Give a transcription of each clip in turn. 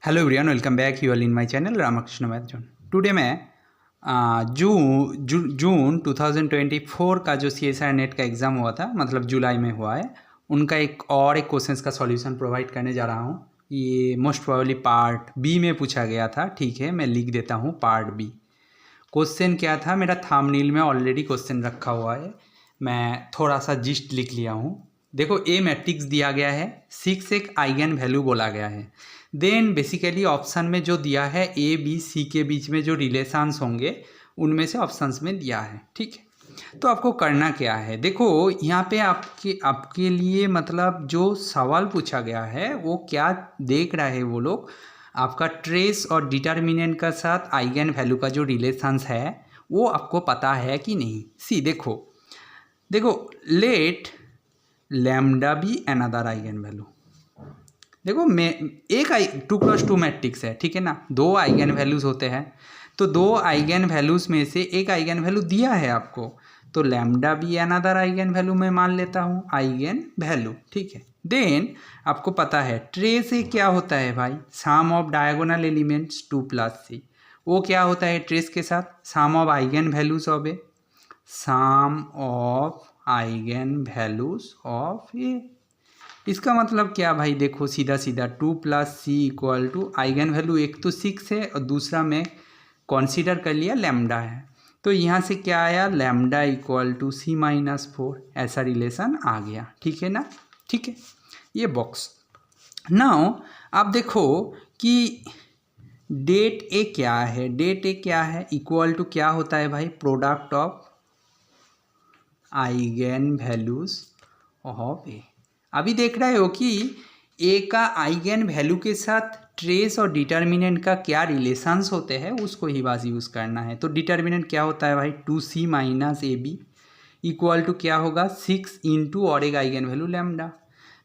Hello everyone, welcome back you all in my channel Ramakrishna math zone. Today मैं June 2024 का जो CSIR net का exam हुआ था, मतलब जुलाई में हुआ है, उनका एक क्वेश्चंस का सॉल्यूशन प्रोवाइड करने जा रहा हूँ। ये मोस्ट प्रोबेबली पार्ट बी में पूछा गया था। ठीक है, मैं लिख देता हूँ पार्ट बी। क्वेश्चन क्या था, मेरा थंबनेल में ऑलरेडी क्वेश्चन रखा हुआ है, मैं थोड़ा सा जिस्ट लिख लिया हूँ। देखो, ए मैट्रिक्स दिया गया है, 6 एक आइगन वैल्यू बोला गया है। देन बेसिकली ऑप्शन में जो दिया है ए बी सी के बीच में जो रिलेशंस होंगे उनमें से ऑप्शंस में दिया है। ठीक है, तो आपको करना क्या है, देखो यहाँ पे आपके लिए मतलब जो सवाल पूछा गया है वो क्या देख रहा है वो लोग, आपका ट्रेस और डिटर्मिनेंट का साथ आइगन वैल्यू का जो रिलेशंस है वो आपको पता है कि नहीं। सी देखो let lambda be another eigen value. देखो मैं एक 2+2 मैट्रिक्स है, ठीक है ना, दो आइगन वैल्यूज़ होते हैं, तो दो आइगन वैल्यूज़ में से एक आइगन वैल्यू दिया है आपको, तो lambda be another eigen value मैं मान लेता हूँ आइगन वैल्यू। ठीक है, देन आपको पता है ट्रेस से क्या होता है भाई, सम ऑफ डायगोनल एलिमेंट्स 2+3। वो क्या होता है ट्रेस के साथ, sum of eigenvalues of A, sum of eigenvalues of A. इसका मतलब क्या भाई, देखो सीधा सीधा 2+c equal to eigen value एक तो 6 है और दूसरा में कंसीडर कर लिया लैम्डा है, तो यहाँ से क्या आया, लैम्डा इक्वल टू c-4, ऐसा रिलेशन आ गया। ठीक है ना, ठीक है, ये बॉक्स। नाउ आप देखो कि डेट ए क्या है, डेट ए क्या है, इक्वल टू क्या होता है भाई, product of eigenvalues of A. अभी देख रहे हो कि ए का आइगन वैल्यू के साथ ट्रेस और डिटर्मिनेंट का क्या रिलेशंस होते हैं उसको ही बस यूज़ करना है। तो डिटर्मिनेंट क्या होता है भाई, 2c minus A B equal to क्या होगा, 6 इंटू और एक आइगन वैल्यू लैम्डा।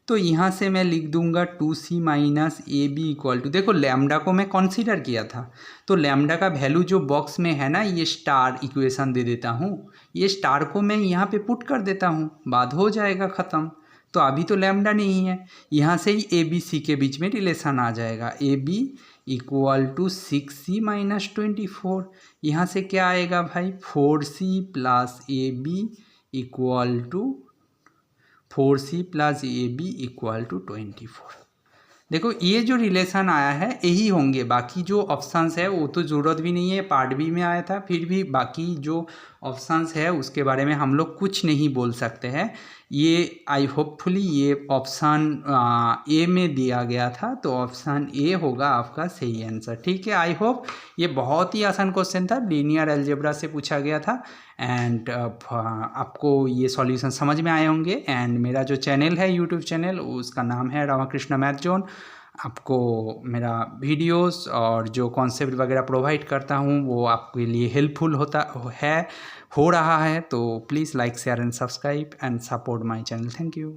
तो यहाँ से मैं लिख दूंगा 2c minus A B equal to, देखो लैम्डा को मैं कंसीडर किया था, तो लैम्डा का वैल्यू जो बॉक्स में है ना, ये स्टार इक्वेशन दे देता हूँ, ये स्टार को मैं यहाँ पे पुट कर देता हूँ, बाद हो जाएगा ख़त्म। तो अभी तो लैम्डा नहीं है, यहाँ से ही ए बी सी के बीच में रिलेशन आ जाएगा, A B equal to 6c minus 24। यहाँ से क्या आएगा भाई, 4c plus A B equal to 4c plus A B equal to 24। देखो ये जो रिलेशन आया है यही होंगे, बाकी जो ऑप्शंस है वो तो ज़रूरत भी नहीं है, पार्ट बी में आया था, फिर भी बाकी जो ऑप्शंस है उसके बारे में हम लोग कुछ नहीं बोल सकते हैं। ये आई होपफुली ये ऑप्शन ए में दिया गया था, तो ऑप्शन ए होगा आपका सही आंसर। ठीक है, आई होप ये बहुत ही आसान क्वेश्चन था, लीनियर अलजेब्रा से पूछा गया था, एंड आपको ये सॉल्यूशन समझ में आए होंगे। एंड मेरा जो चैनल है यूट्यूब चैनल, उसका नाम है रामकृष्ण मैथ जोन। आपको मेरा वीडियोस और जो कॉन्सेप्ट वगैरह प्रोवाइड करता हूँ वो आपके लिए हेल्पफुल हो रहा है, तो please like share and subscribe and support my channel. Thank you.